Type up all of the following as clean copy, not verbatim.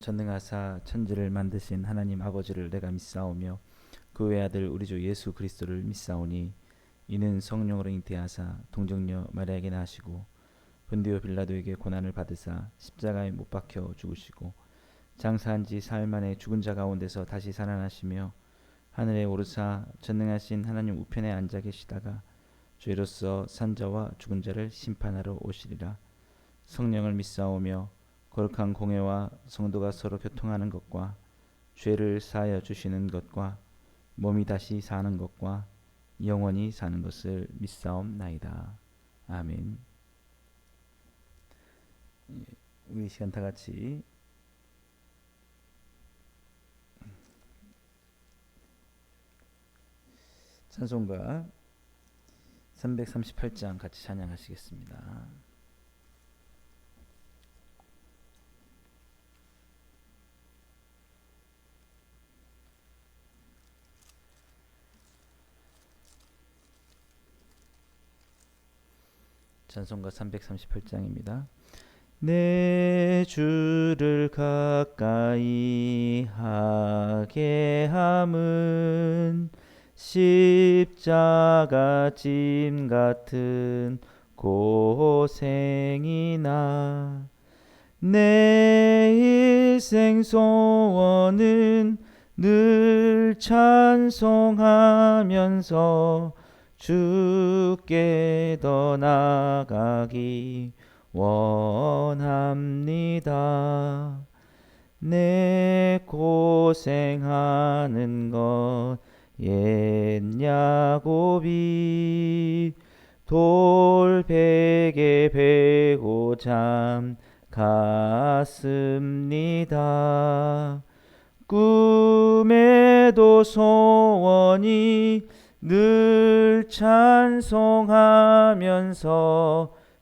전능하사 천지를 만드신 하나님 아버지를 내가 믿사오며 그 외아들 우리 주 예수 그리스도를 믿사오니 이는 성령으로 잉태하사 동정녀 마리아에게 나시고 본디오 빌라도에게 고난을 받으사 십자가에 못 박혀 죽으시고 장사한 지 사흘 만에 죽은 자 가운데서 다시 살아나시며 하늘에 오르사 전능하신 하나님 우편에 앉아 계시다가 죄로서 산 자와 죽은 자를 심판하러 오시리라. 성령을 믿사오며 거룩한 공회와 성도가 서로 교통하는 것과 죄를 사하여 주시는 것과 몸이 다시 사는 것과 영원히 사는 것을 믿사옵나이다. 아멘. 우리 시간 다 같이 찬송가 338장 같이 찬양하시겠습니다. 찬송가 338장입니다. 내 주를 가까이 하게 함은 십자가 짐 같은 고생이나 내 일생 소원은 늘 찬송하면서 주께 더 나아가기 원합니다. 내 고생하는 것 옛 야곱이 돌베개 베고 잠 갔습니다. 꿈에도 소원이 늘 찬송하면서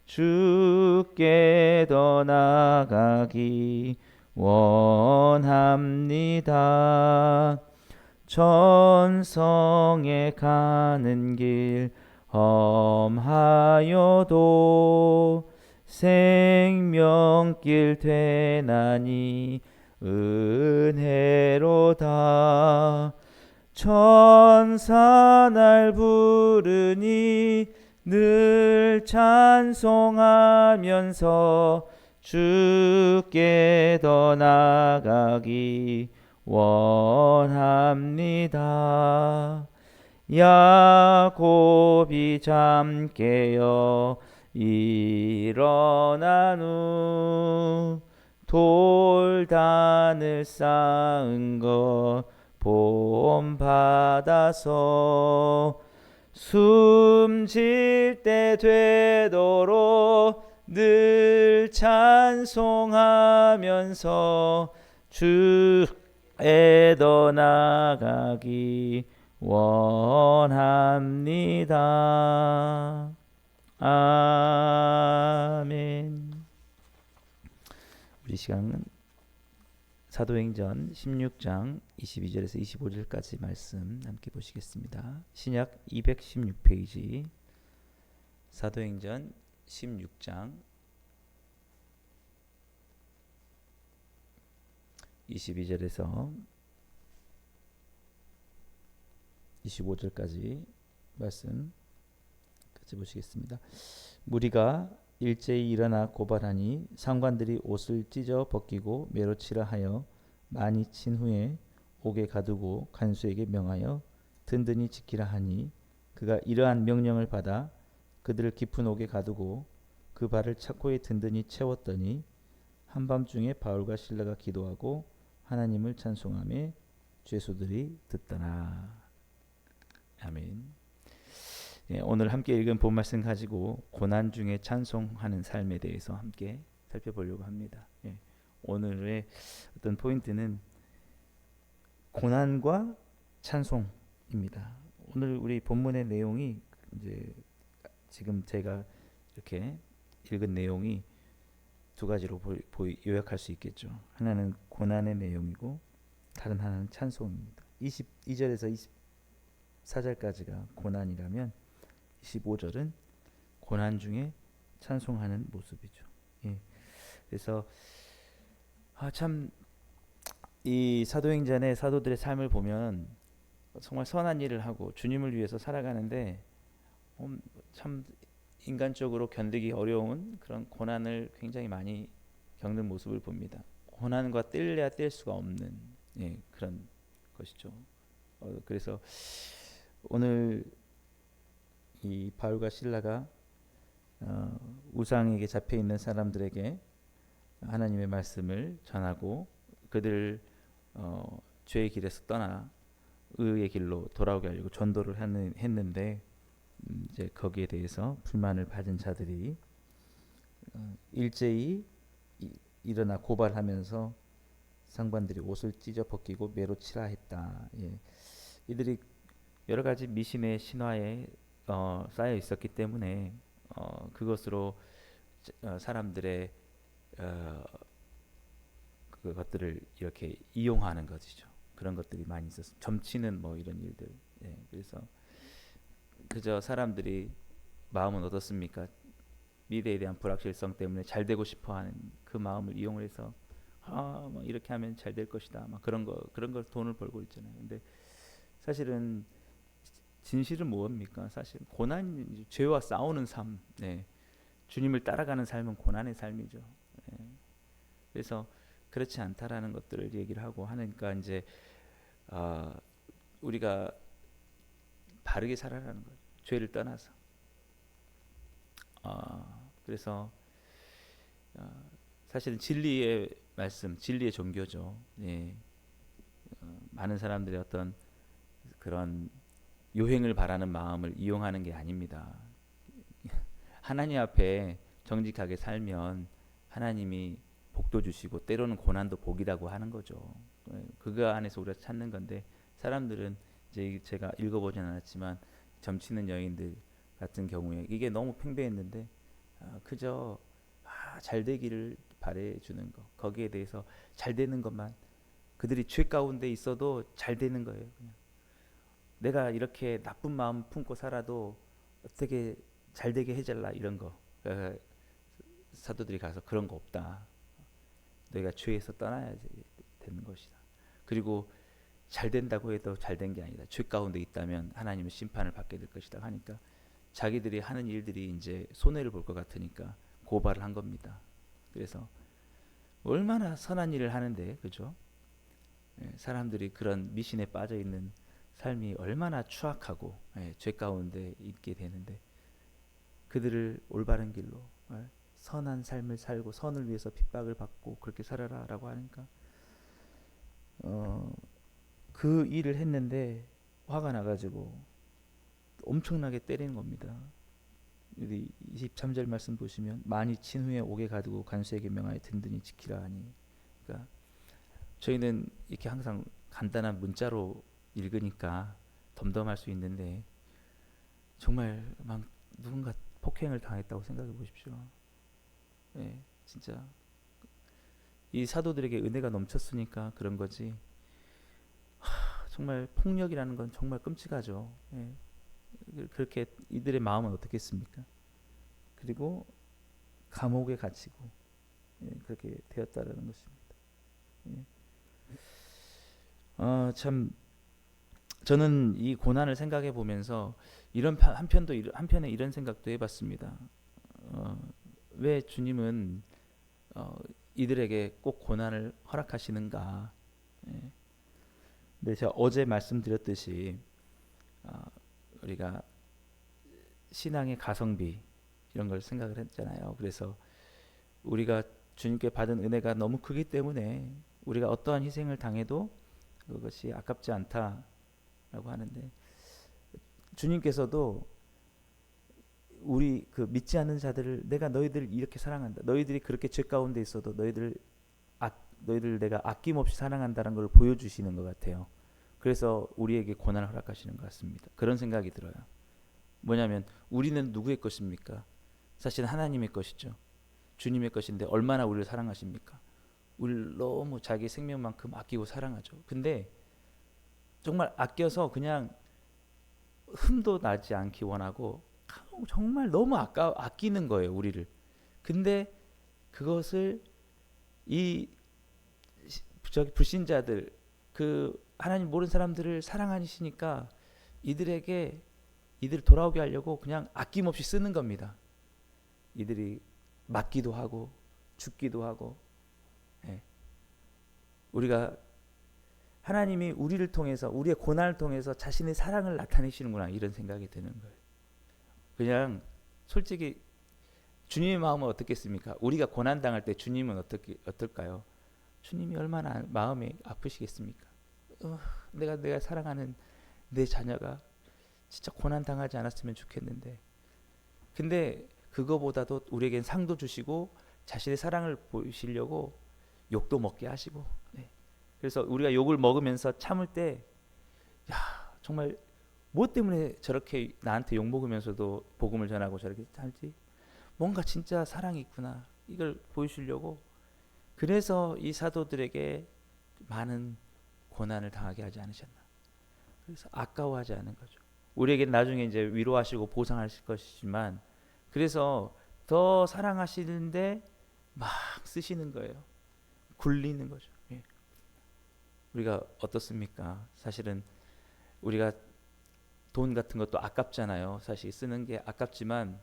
주께 더 나아가기 원합니다. 천성에 가는 길 험하여도 생명길 되나니 은혜로다. 천사 날 부르니 늘 찬송하면서 주께 더 나아가기 원합니다. 야곱이 잠 깨어 일어난 후 돌단을 쌓은 것 본받아서 숨질 때 되도록 늘 찬송하면서 주에 더 나아가기 원합니다. 아멘. 우리 시간은 사도행전 16장 22절에서 25절까지 말씀 함께 보시겠습니다. 신약 216페이지 사도행전 16장 22절에서 25절까지 말씀 같이 보시겠습니다. 무리가 일제히 일어나 고발하니 상관들이 옷을 찢어 벗기고 매로 치라 하여 많이 친 후에 옥에 가두고 간수에게 명하여 든든히 지키라 하니 그가 이러한 명령을 받아 그들을 깊은 옥에 가두고 그 발을 차고에 든든히 채웠더니 한밤중에 바울과 실라가 기도하고 하나님을 찬송하며 죄수들이 듣더라. 아멘. 오늘 함께 읽은 본 말씀 가지고 고난 중에 찬송하는 삶에 대해서 함께 살펴보려고 합니다. 오늘의 어떤 포인트는 고난과 찬송입니다. 오늘 우리 본문의 내용이 이제 지금 제가 이렇게 읽은 내용이 두 가지로 요약할 수 있겠죠. 하나는 고난의 내용이고 다른 하나는 찬송입니다. 22절에서 24절까지가 고난이라면 25절은 고난 중에 찬송하는 모습이죠. 그래서 참 이 사도행전의 사도들의 삶을 보면 정말 선한 일을 하고 주님을 위해서 살아가는데 참 인간적으로 견디기 어려운 그런 고난을 굉장히 많이 겪는 모습을 봅니다. 고난과 뗄래야 뗄 수가 없는 그런 것이죠. 그래서 오늘 이 바울과 실라가 우상에게 잡혀 있는 사람들에게 하나님의 말씀을 전하고 그들 죄의 길에서 떠나 의의 길로 돌아오게 하려고 전도를 했는데 이제 거기에 대해서 불만을 받은 자들이 일제히 일어나 고발하면서 상관들이 옷을 찢어 벗기고 매로 치라 했다. 이들이 여러 가지 미신의 신화에 쌓여 있었기 때문에 그것으로 사람들의 그것들을 이렇게 이용하는 것이죠. 그런 것들이 많이 있었습니다. 점치는 뭐 이런 일들. 그래서 그저 사람들이 마음은 어떻습니까? 미래에 대한 불확실성 때문에 잘 되고 싶어하는 그 마음을 이용해서 뭐 이렇게 하면 잘 될 것이다. 막 그런 걸 돈을 벌고 있잖아요. 근데 사실은 진실은 뭡니까? 사실 고난, 죄와 싸우는 삶, 주님을 따라가는 삶은 고난의 삶이죠. 그래서 그렇지 않다라는 것들을 얘기를 하고 하니까 이제 우리가 바르게 살아라는 거죠. 죄를 떠나서. 그래서 사실은 진리의 말씀, 진리의 종교죠. 많은 사람들이 어떤 그런 요행을 바라는 마음을 이용하는 게 아닙니다. 하나님 앞에 정직하게 살면 하나님이 복도 주시고 때로는 고난도 복이라고 하는 거죠. 그거 안에서 우리가 찾는 건데 사람들은 이제 제가 읽어보진 않았지만 점치는 여인들 같은 경우에 이게 너무 팽배했는데 그저 잘 되기를 바래 주는 거, 거기에 대해서 잘 되는 것만, 그들이 죄 가운데 있어도 잘 되는 거예요. 그냥 내가 이렇게 나쁜 마음 품고 살아도 어떻게 잘 되게 해달라 이런 거. 사도들이 가서 그런 거 없다. 너희가 죄에서 떠나야 되는 것이다. 그리고 잘 된다고 해도 잘 된 게 아니다. 죄 가운데 있다면 하나님의 심판을 받게 될 것이다 하니까 자기들이 하는 일들이 이제 손해를 볼 것 같으니까 고발을 한 겁니다. 그래서 얼마나 선한 일을 하는데, 그죠? 사람들이 그런 미신에 빠져 있는 삶이 얼마나 추악하고 죄 가운데 있게 되는데 그들을 올바른 길로 선한 삶을 살고 선을 위해서 핍박을 받고 그렇게 살아라라고 하니까 그 일을 했는데 화가 나가지고 엄청나게 때리는 겁니다. 23절 말씀 보시면 많이 친 후에 옥에 가두고 간수에게 명하여 든든히 지키라 하니, 그러니까 저희는 이렇게 항상 간단한 문자로 읽으니까 덤덤할 수 있는데 정말 막 누군가 폭행을 당했다고 생각해 보십시오. 진짜 이 사도들에게 은혜가 넘쳤으니까 그런 거지. 정말 폭력이라는 건 정말 끔찍하죠. 그렇게 이들의 마음은 어떻겠습니까? 그리고 감옥에 갇히고 그렇게 되었다라는 것입니다. 참 저는 이 고난을 생각해 보면서 한편에 이런 생각도 해봤습니다. 왜 주님은 이들에게 꼭 고난을 허락하시는가? 근데 제가 어제 말씀드렸듯이 우리가 신앙의 가성비 이런 걸 생각을 했잖아요. 그래서 우리가 주님께 받은 은혜가 너무 크기 때문에 우리가 어떠한 희생을 당해도 그것이 아깝지 않다라고 하는데 주님께서도 우리 그 믿지 않는 자들을 내가 너희들을 이렇게 사랑한다. 너희들이 그렇게 죄 가운데 있어도 너희들 내가 아낌없이 사랑한다는 걸 보여주시는 것 같아요. 그래서 우리에게 고난을 허락하시는 것 같습니다. 그런 생각이 들어요. 뭐냐면 우리는 누구의 것입니까? 사실 하나님의 것이죠. 주님의 것인데 얼마나 우리를 사랑하십니까? 우리를 너무 자기 생명만큼 아끼고 사랑하죠. 근데 정말 아껴서 그냥 흠도 나지 않기 원하고 정말 너무 아끼는 거예요, 우리를. 근데 그것을 이 저기 불신자들, 그 하나님 모르는 사람들을 사랑하시니까 이들 돌아오게 하려고 그냥 아낌없이 쓰는 겁니다. 이들이 맞기도 하고 죽기도 하고. 예. 우리가 하나님이 우리를 통해서, 우리의 고난을 통해서 자신의 사랑을 나타내시는구나, 이런 생각이 드는 거예요. 그냥 솔직히 주님의 마음은 어떻겠습니까? 우리가 고난 당할 때 주님은 어떨까요? 주님이 얼마나 마음이 아프시겠습니까? 내가 사랑하는 내 자녀가 진짜 고난 당하지 않았으면 좋겠는데. 근데 그거보다도 우리에겐 상도 주시고 자신의 사랑을 보이시려고 욕도 먹게 하시고. 네. 그래서 우리가 욕을 먹으면서 참을 때, 야, 정말 뭐 때문에 저렇게 나한테 욕 먹으면서도 복음을 전하고 저렇게 살지? 뭔가 진짜 사랑이 있구나, 이걸 보여주려고. 그래서 이 사도들에게 많은 고난을 당하게 하지 않으셨나. 그래서 아까워하지 않은 거죠. 우리에겐 나중에 이제 위로하시고 보상하실 것이지만, 그래서 더 사랑하시는데 막 쓰시는 거예요. 굴리는 거죠. 예. 우리가 어떻습니까? 사실은 우리가 돈 같은 것도 아깝잖아요. 사실 쓰는 게 아깝지만,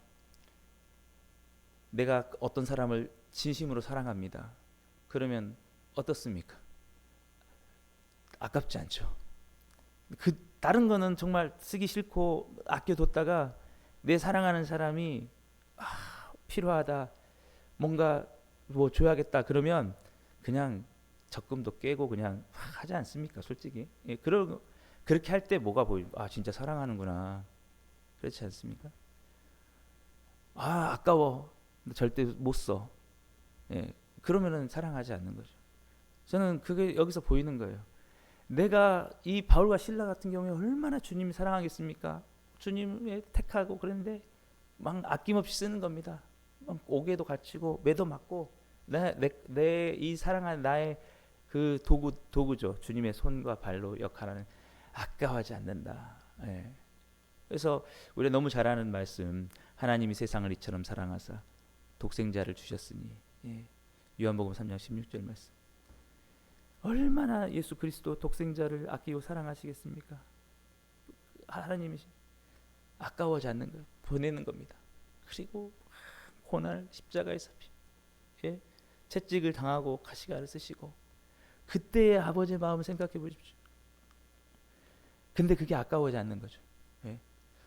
내가 어떤 사람을 진심으로 사랑합니다. 그러면 어떻습니까? 아깝지 않죠. 그 다른 거는 정말 쓰기 싫고 아껴뒀다가 내 사랑하는 사람이 필요하다, 뭔가 뭐 줘야겠다 그러면 그냥 적금도 깨고 그냥 하지 않습니까? 솔직히. 예, 그렇게 할 때 뭐가 보이죠? 진짜 사랑하는구나. 그렇지 않습니까? 아까워, 절대 못 써. 예, 그러면은 사랑하지 않는 거죠. 저는 그게 여기서 보이는 거예요. 내가 이 바울과 신라 같은 경우에 얼마나 주님이 사랑하겠습니까? 주님의 택하고 그런데 막 아낌없이 쓰는 겁니다. 막 옥에도 갇히고 매도 맞고, 내 이 사랑하는 나의 그 도구죠. 주님의 손과 발로 역할하는, 아까워하지 않는다. 예. 그래서 우리가 너무 잘 아는 말씀, 하나님이 세상을 이처럼 사랑하사 독생자를 주셨으니. 예. 요한복음 3장 16절 말씀. 얼마나 예수 그리스도 독생자를 아끼고 사랑하시겠습니까? 하나님이 아까워하지 않는 걸 보내는 겁니다. 그리고 고난을 십자가에서 채찍을 당하고 가시가를 쓰시고, 그때의 아버지의 마음을 생각해 보십시오. 근데 그게 아까워하지 않는 거죠. 예.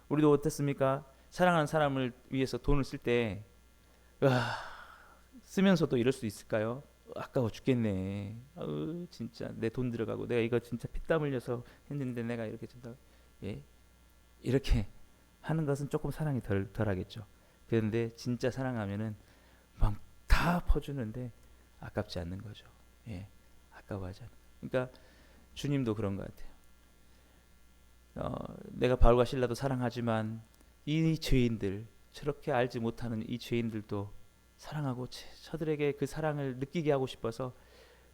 우리도 어떻습니까? 사랑하는 사람을 위해서 돈을 쓸 때 쓰면서도 이럴 수 있을까요? 아까워 죽겠네. 진짜 내 돈 들어가고 내가 이거 진짜 피땀 흘려서 했는데 내가 이렇게 준다. 예, 이렇게 하는 것은 조금 사랑이 덜하겠죠. 그런데 진짜 사랑하면은 막 다 퍼주는데 아깝지 않는 거죠. 예, 아까워하지 않는. 그러니까 주님도 그런 것 같아요. 내가 바울과 실라도 사랑하지만 이 죄인들, 저렇게 알지 못하는 이 죄인들도 사랑하고 저들에게 그 사랑을 느끼게 하고 싶어서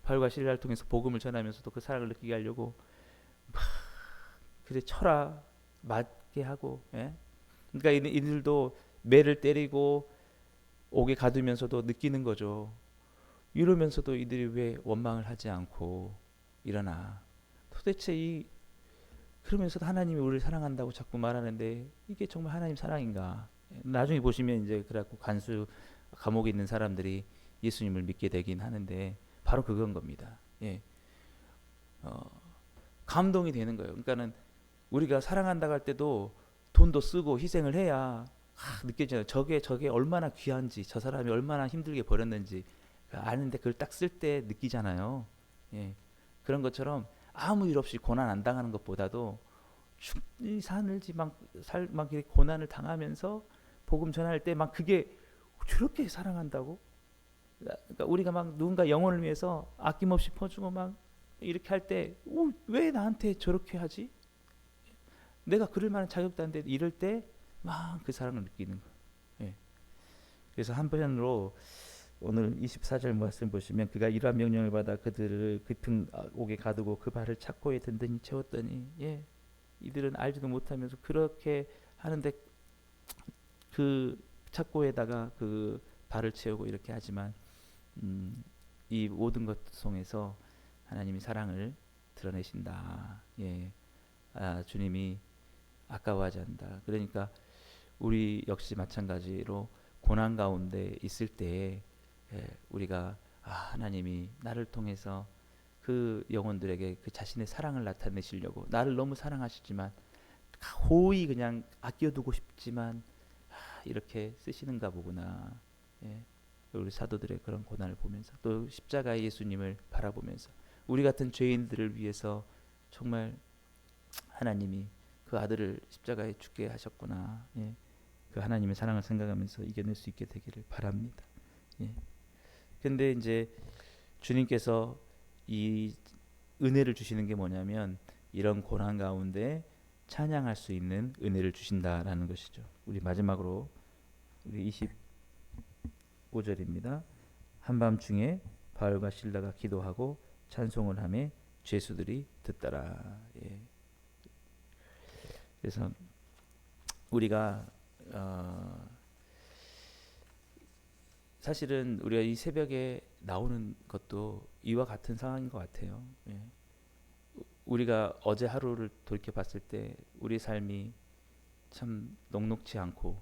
바울과 실라를 통해서 복음을 전하면서도 그 사랑을 느끼게 하려고 그래 쳐라 맞게 하고. 예? 그러니까 이들도 매를 때리고 옥에 가두면서도 느끼는 거죠. 이러면서도 이들이 왜 원망을 하지 않고 일어나. 도대체 그러면서도 하나님이 우리를 사랑한다고 자꾸 말하는데 이게 정말 하나님 사랑인가? 나중에 보시면 이제 그래갖고 감옥에 있는 사람들이 예수님을 믿게 되긴 하는데 바로 그건 겁니다. 예. 감동이 되는 거예요. 그러니까는 우리가 사랑한다고 할 때도 돈도 쓰고 희생을 해야 느껴져요. 저게 얼마나 귀한지, 저 사람이 얼마나 힘들게 벌였는지 아는데 그걸 딱 쓸 때 느끼잖아요. 예. 그런 것처럼 아무 일 없이 고난 안 당하는 것보다도 사늘지 막 이렇게 고난을 당하면서 복음 전할 때 막 그게 저렇게 사랑한다고? 그러니까 우리가 막 누군가 영혼을 위해서 아낌없이 퍼주고 막 이렇게 할 때 왜 나한테 저렇게 하지? 내가 그럴 만한 자격도 안 돼. 이럴 때 막 그 사랑을 느끼는 거예요. 예. 그래서 한편으로 오늘 24절 말씀 보시면 그가 이러한 명령을 받아 그들을 깊은 옥에 가두고 그 발을 착고에 든든히 채웠더니. 예. 이들은 알지도 못하면서 그렇게 하는데 그 착고에다가 그 발을 채우고 이렇게 하지만 이 모든 것 속에서 하나님이 사랑을 드러내신다. 예, 주님이 아까워하지 않는다. 그러니까 우리 역시 마찬가지로 고난 가운데 있을 때 우리가 하나님이 나를 통해서 그 영혼들에게 그 자신의 사랑을 나타내시려고 나를 너무 사랑하시지만 호의 그냥 아껴두고 싶지만 이렇게 쓰시는가 보구나. 예. 우리 사도들의 그런 고난을 보면서 또 십자가의 예수님을 바라보면서 우리 같은 죄인들을 위해서 정말 하나님이 그 아들을 십자가에 죽게 하셨구나. 예. 그 하나님의 사랑을 생각하면서 이겨낼 수 있게 되기를 바랍니다. 예. 근데 이제 주님께서 이 은혜를 주시는 게 뭐냐면 이런 고난 가운데 찬양할 수 있는 은혜를 주신다라는 것이죠. 우리 마지막으로 우리 25절입니다. 한밤중에 바울과 실라가 기도하고 찬송을 하며 죄수들이 듣더라. 예. 그래서 우리가 사실은 우리가 이 새벽에 나오는 것도 이와 같은 상황인 것 같아요. 예. 우리가 어제 하루를 돌이켜 봤을 때 우리 삶이 참 녹록지 않고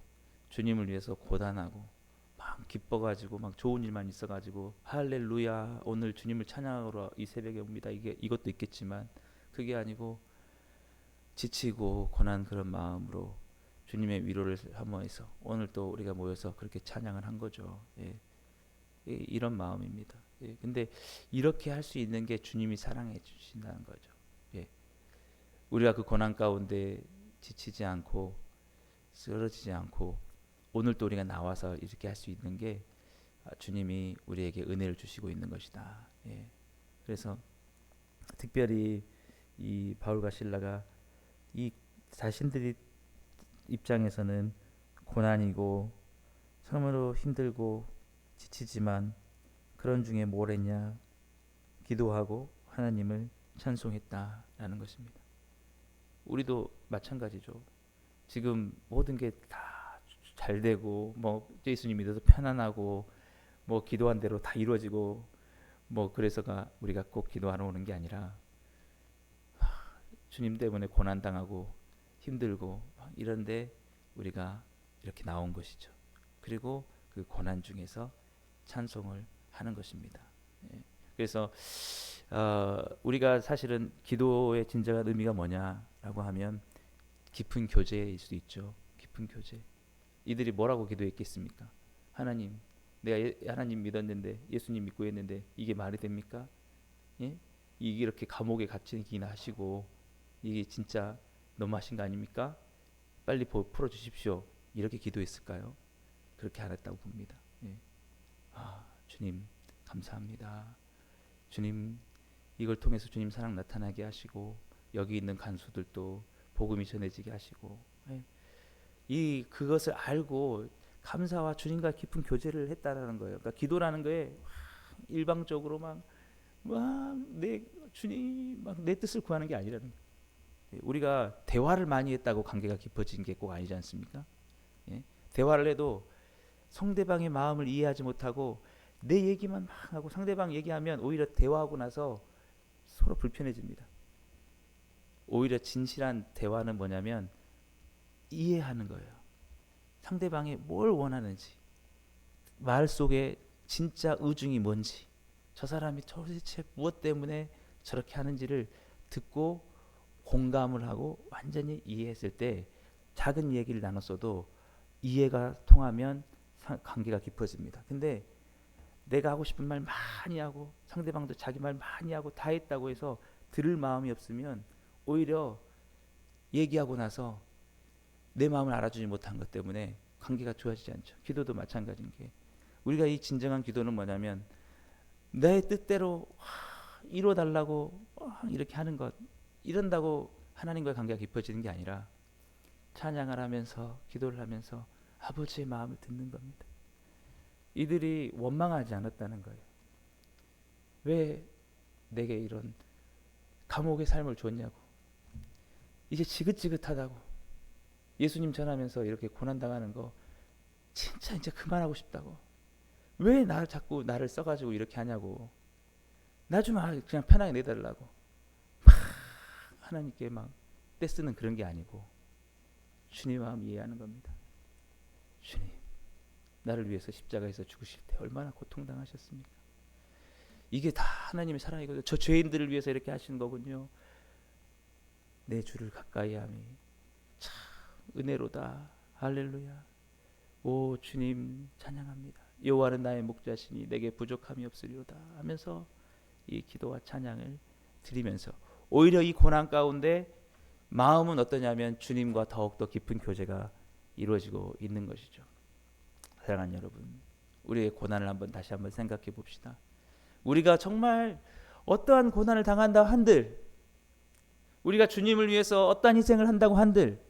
주님을 위해서 고단하고 막 기뻐가지고 막 좋은 일만 있어가지고 할렐루야 오늘 주님을 찬양하러 이 새벽에 옵니다. 이것도 있겠지만 그게 아니고 지치고 고난 그런 마음으로 주님의 위로를 사모해서 오늘 또 우리가 모여서 그렇게 찬양을 한 거죠. 예. 이런 마음입니다. 예. 근데 이렇게 할 수 있는 게 주님이 사랑해 주신다는 거죠. 예. 우리가 그 고난 가운데 지치지 않고 쓰러지지 않고 오늘 또 우리가 나와서 이렇게 할 수 있는 게 주님이 우리에게 은혜를 주시고 있는 것이다. 예. 그래서 특별히 이 바울과 실라가 이 자신들이 입장에서는 고난이고 참으로 힘들고 지치지만 그런 중에 뭘 했냐? 기도하고 하나님을 찬송했다라는 것입니다. 우리도 마찬가지죠. 지금 모든 게 다 잘 되고 뭐 예수님 믿어서 편안하고 뭐 기도한 대로 다 이루어지고 뭐 그래서가 우리가 꼭 기도하러 오는 게 아니라 주님 때문에 고난 당하고 힘들고 이런데 우리가 이렇게 나온 것이죠. 그리고 그 고난 중에서 찬송을 하는 것입니다. 예. 그래서 우리가 사실은 기도의 진정한 의미가 뭐냐라고 하면 깊은 교제일 수 있죠. 깊은 교제. 이들이 뭐라고 기도했겠습니까? 하나님, 내가 하나님 믿었는데 예수님 믿고 했는데 이게 말이 됩니까? 예? 이게 이렇게 감옥에 갇히기나 하시고 이게 진짜 너무하신 거 아닙니까? 빨리 풀어주십시오. 이렇게 기도했을까요? 그렇게 안 했다고 봅니다. 예. 주님 감사합니다. 주님 이걸 통해서 주님 사랑 나타나게 하시고 여기 있는 간수들도 복음이 전해지게 하시고 그것을 알고 감사와 주님과 깊은 교제를 했다라는 거예요. 그러니까 기도라는 거에 일방적으로 내 주님 막 내 뜻을 구하는 게 아니라는 거예요. 우리가 대화를 많이 했다고 관계가 깊어진 게 꼭 아니지 않습니까? 예? 대화를 해도 상대방의 마음을 이해하지 못하고 내 얘기만 막 하고 상대방 얘기하면 오히려 대화하고 나서 서로 불편해집니다. 오히려 진실한 대화는 뭐냐면 이해하는 거예요. 상대방이 뭘 원하는지, 말 속에 진짜 의중이 뭔지, 저 사람이 도대체 무엇 때문에 저렇게 하는지를 듣고 공감을 하고 완전히 이해했을 때 작은 얘기를 나눴어도 이해가 통하면 관계가 깊어집니다. 근데 내가 하고 싶은 말 많이 하고 상대방도 자기 말 많이 하고 다 했다고 해서 들을 마음이 없으면 오히려 얘기하고 나서 내 마음을 알아주지 못한 것 때문에 관계가 좋아지지 않죠. 기도도 마찬가지인 게 우리가 이 진정한 기도는 뭐냐면 내 뜻대로 이뤄달라고 이렇게 하는 것 이런다고 하나님과의 관계가 깊어지는 게 아니라 찬양을 하면서 기도를 하면서 아버지의 마음을 듣는 겁니다. 이들이 원망하지 않았다는 거예요. 왜 내게 이런 감옥의 삶을 줬냐고. 이제 지긋지긋하다고. 예수님 전하면서 이렇게 고난당하는 거 진짜 이제 그만하고 싶다고. 왜 자꾸 나를 써가지고 이렇게 하냐고. 나 좀 그냥 편하게 내달라고 막 하나님께 막 떼쓰는 그런 게 아니고 주님 마음 이해하는 겁니다. 주님, 나를 위해서 십자가에서 죽으실 때 얼마나 고통당하셨습니까? 이게 다 하나님의 사랑이거든요. 저 죄인들을 위해서 이렇게 하시는 거군요. 내 주를 가까이 함이 참 은혜로다. 할렐루야. 오 주님 찬양합니다. 여호와는 나의 목자시니 내게 부족함이 없으리로다 하면서 이 기도와 찬양을 드리면서 오히려 이 고난 가운데 마음은 어떠냐면 주님과 더욱더 깊은 교제가 이루어지고 있는 것이죠. 사랑하는 여러분, 우리의 고난을 다시 한번 생각해 봅시다. 우리가 정말 어떠한 고난을 당한다 한들, 우리가 주님을 위해서 어떠한 희생을 한다고 한들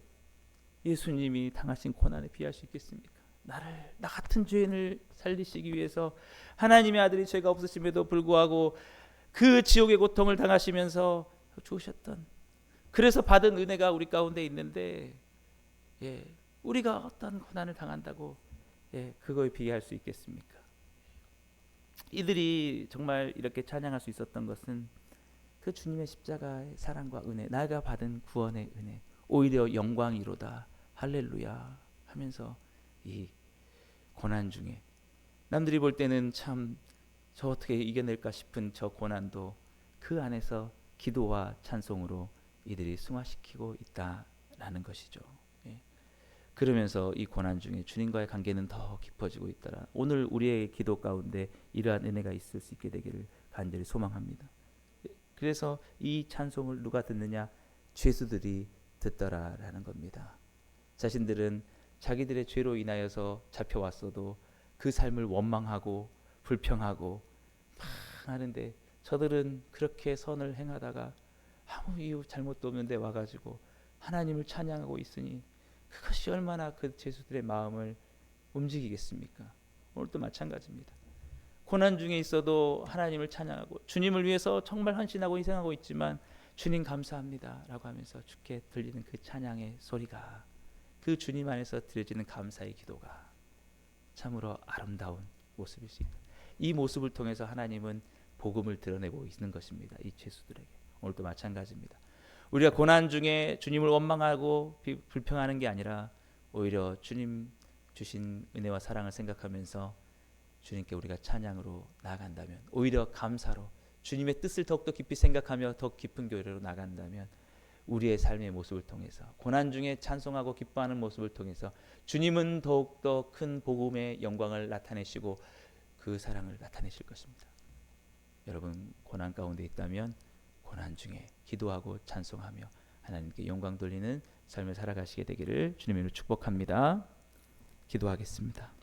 예수님이 당하신 고난에 비할 수 있겠습니까? 나 같은 죄인을 살리시기 위해서 하나님의 아들이 죄가 없으심에도 불구하고 그 지옥의 고통을 당하시면서 죽으셨던, 그래서 받은 은혜가 우리 가운데 있는데 우리가 어떤 고난을 당한다고 그거에 비할 수 있겠습니까? 이들이 정말 이렇게 찬양할 수 있었던 것은 그 주님의 십자가의 사랑과 은혜, 나가 받은 구원의 은혜, 오히려 영광이로다 할렐루야 하면서 이 고난 중에 남들이 볼 때는 참 저 어떻게 이겨낼까 싶은 저 고난도 그 안에서 기도와 찬송으로 이들이 승화시키고 있다라는 것이죠. 그러면서 이 고난 중에 주님과의 관계는 더 깊어지고 있더라. 오늘 우리의 기도 가운데 이러한 은혜가 있을 수 있게 되기를 간절히 소망합니다. 그래서 이 찬송을 누가 듣느냐? 죄수들이 듣더라라는 겁니다. 자신들은 자기들의 죄로 인하여서 잡혀왔어도 그 삶을 원망하고 불평하고 막 하는데 저들은 그렇게 선을 행하다가 아무 이유 잘못도 없는데 와가지고 하나님을 찬양하고 있으니 그것이 얼마나 그 죄수들의 마음을 움직이겠습니까? 오늘도 마찬가지입니다. 고난 중에 있어도 하나님을 찬양하고 주님을 위해서 정말 헌신하고 희생하고 있지만 주님 감사합니다 라고 하면서 주께 들리는 그 찬양의 소리가, 그 주님 안에서 드려지는 감사의 기도가 참으로 아름다운 모습일 수 있다. 이 모습을 통해서 하나님은 복음을 드러내고 있는 것입니다. 이 죄수들에게. 오늘도 마찬가지입니다. 우리가 고난 중에 주님을 원망하고 불평하는 게 아니라 오히려 주님 주신 은혜와 사랑을 생각하면서 주님께 우리가 찬양으로 나아간다면, 오히려 감사로 주님의 뜻을 더욱더 깊이 생각하며 더 깊은 교회로 나간다면 우리의 삶의 모습을 통해서, 고난 중에 찬송하고 기뻐하는 모습을 통해서 주님은 더욱더 큰 복음의 영광을 나타내시고 그 사랑을 나타내실 것입니다. 여러분 고난 가운데 있다면 고난 중에 기도하고 찬송하며 하나님께 영광 돌리는 삶을 살아가시게 되기를 주님의 이름으로 축복합니다. 기도하겠습니다.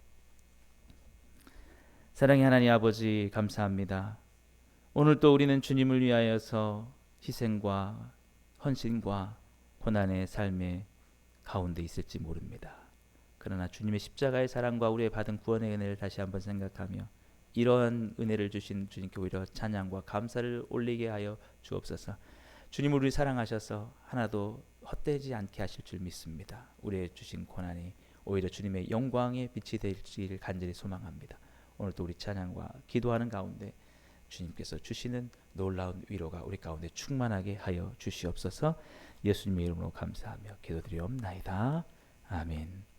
사랑의 하나님 아버지 감사합니다. 오늘 또 우리는 주님을 위하여서 희생과 헌신과 고난의 삶의 가운데 있을지 모릅니다. 그러나 주님의 십자가의 사랑과 우리의 받은 구원의 은혜를 다시 한번 생각하며 이러한 은혜를 주신 주님께 오히려 찬양과 감사를 올리게 하여 주옵소서. 주님 우리를 사랑하셔서 하나도 헛되지 않게 하실 줄 믿습니다. 우리의 주신 고난이 오히려 주님의 영광의 빛이 될지를 간절히 소망합니다. 오늘도 우리 찬양과 기도하는 가운데 주님께서 주시는 놀라운 위로가 우리 가운데 충만하게 하여 주시옵소서. 예수님의 이름으로 감사하며 기도드리옵나이다. 아멘.